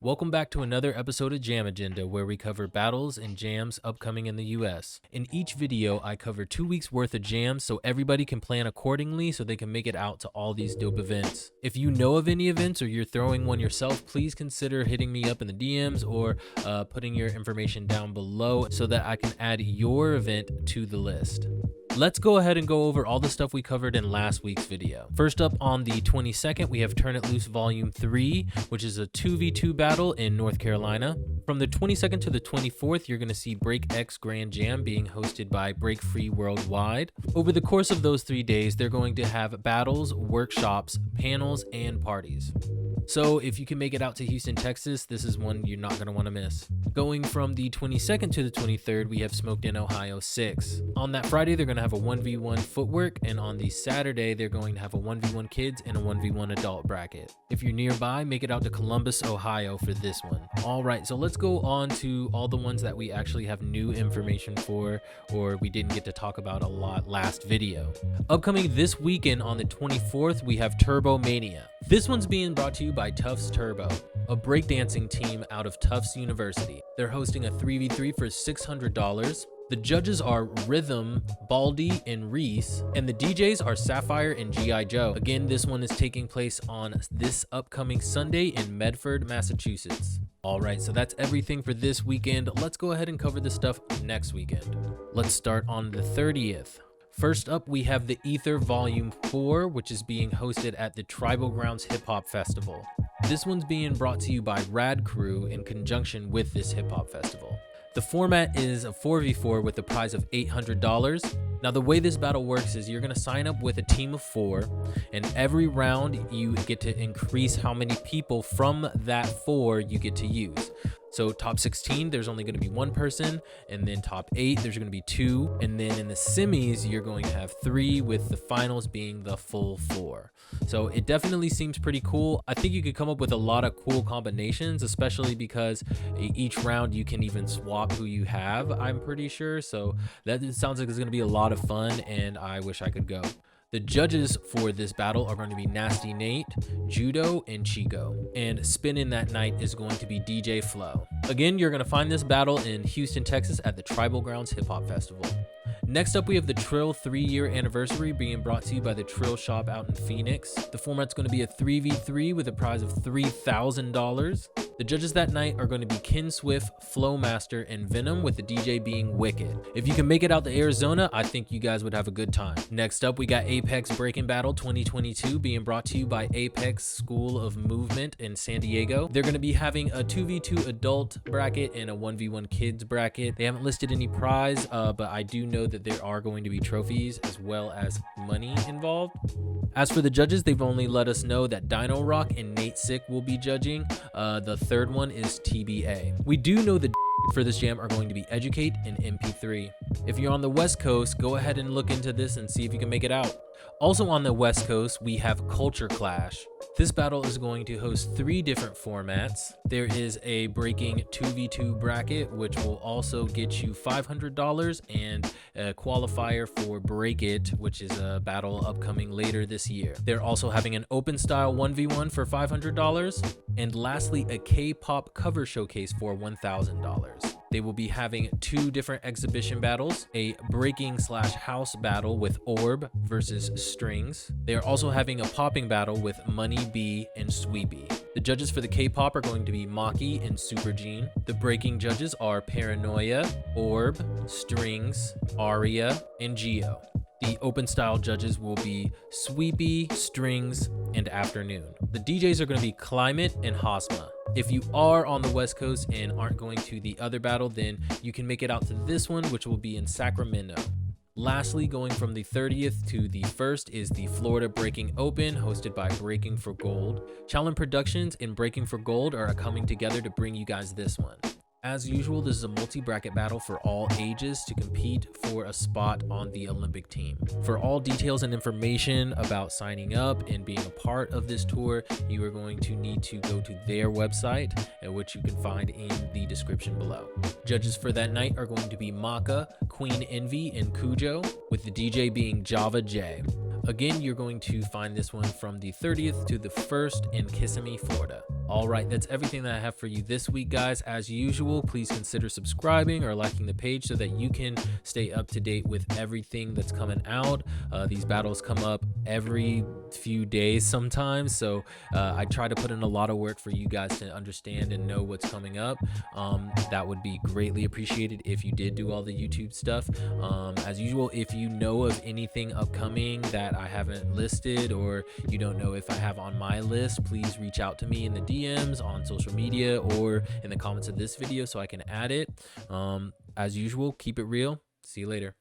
Welcome back to another episode of Jam Agenda, where we cover battles and jams upcoming in the US. In each video, I cover 2 weeks worth of jams so everybody can plan accordingly so they can make it out to all these dope events. If you know of any events or you're throwing one yourself, please consider hitting me up in the DMs or putting your information down below so that I can add your event to the list. Let's go ahead and go over all the stuff we covered in last week's video. First up, on the 22nd, we have Turn It Loose Volume 3, which is a 2v2 battle in North Carolina. From the 22nd to the 24th, you're going to see Break X Grand Jam being hosted by Break Free Worldwide. Over the course of those 3 days, they're going to have battles, workshops, panels, and parties. So if you can make it out to Houston, Texas, this is one you're not going to want to miss. Going from the 22nd to the 23rd, we have Smoked in Ohio 6. On that Friday, they're going to have a 1v1 footwork, and on the Saturday, they're going to have a 1v1 kids and a 1v1 adult bracket. If you're nearby, make it out to Columbus, Ohio for this one. All right, so let's go on to all the ones that we actually have new information for, or we didn't get to talk about a lot last video. Upcoming this weekend on the 24th, we have TurboMania. This one's being brought to you by Tufts Turbo, a breakdancing team out of Tufts University. They're hosting a 3v3 for $600. The judges are Rhythm, Baldy, and Reese, and the DJs are Sapphire and G.I. Joe. Again, this one is taking place on this upcoming Sunday in Medford, Massachusetts. All right, so that's everything for this weekend. Let's go ahead and cover this stuff next weekend. Let's start on the 30th. First up, we have the Ether Volume 4, which is being hosted at the Tribal Grounds Hip Hop Festival. This one's being brought to you by Rad Crew in conjunction with this hip hop festival. The format is a 4v4 with a prize of $800. Now, the way this battle works is you're going to sign up with a team of 4, and every round you get to increase how many people from that 4 you get to use. So top 16, there's only going to be 1 person, and then top 8, there's going to be 2, and then in the semis, you're going to have 3, with the finals being the full 4. So it definitely seems pretty cool. I think you could come up with a lot of cool combinations, especially because each round you can even swap who you have, I'm pretty sure. So that sounds like it's going to be a lot of fun, and I wish I could go. The judges for this battle are going to be Nasty Nate, Judo, and Chico. And spinning that night is going to be DJ Flow. Again, you're going to find this battle in Houston, Texas at the Tribal Grounds Hip Hop Festival. Next up, we have the Trill 3-year anniversary being brought to you by the Trill shop out in Phoenix. The format's going to be a 3v3 with a prize of $3,000. The judges that night are going to be Ken Swift, Flowmaster, and Venom, with the DJ being Wicked. If you can make it out to Arizona, I think you guys would have a good time. Next up, we got Apex Breaking Battle 2022 being brought to you by Apex School of Movement in San Diego. They're going to be having a 2v2 adult bracket and a 1v1 kids bracket. They haven't listed any prize, but I do know that there are going to be trophies as well as money involved. As for the judges, they've only let us know that Dino Rock and Nate Sick will be judging. The third one is TBA. We do know the for this jam are going to be Educate and MP3. If you're on the West Coast, go ahead and look into this and see if you can make it out. Also on the West Coast, we have Culture Clash. This battle is going to host 3 different formats. There is a breaking 2v2 bracket, which will also get you $500, and a qualifier for Break It, which is a battle upcoming later this year. They're also having an open style 1v1 for $500, and lastly, a K-pop cover showcase for $1,000. They will be having 2 different exhibition battles, a breaking/house battle with Orb versus Strings. They are also having a popping battle with Money B and Sweepy. The judges for the K-pop are going to be Maki and Super Gene. The breaking judges are Paranoia, Orb, Strings, Aria, and Geo. The open style judges will be Sweepy, Strings, and Afternoon. The DJs are going to be Climate and Hosma. If you are on the West Coast and aren't going to the other battle, then you can make it out to this one, which will be in Sacramento. Lastly, going from the 30th to the 1st is the Florida Breaking Open, hosted by Breaking for Gold. Challen Productions and Breaking for Gold are coming together to bring you guys this one. As usual, this is a multi-bracket battle for all ages to compete for a spot on the Olympic team. For all details and information about signing up and being a part of this tour, you are going to need to go to their website, which you can find in the description below. Judges for that night are going to be Maka, Queen Envy, and Cujo, with the DJ being Java J. Again, you're going to find this one from the 30th to the 1st in Kissimmee, Florida. All right, that's everything that I have for you this week, guys. As usual, please consider subscribing or liking the page so that you can stay up to date with everything that's coming out. These battles come up every few days sometimes, so I try to put in a lot of work for you guys to understand and know what's coming up. That would be greatly appreciated if you did do all the YouTube stuff. As usual, if you know of anything upcoming that I haven't listed, or you don't know if I have on my list, please reach out to me in the DMs on social media or in the comments of this video so I can add it. As usual, keep it real. See you later.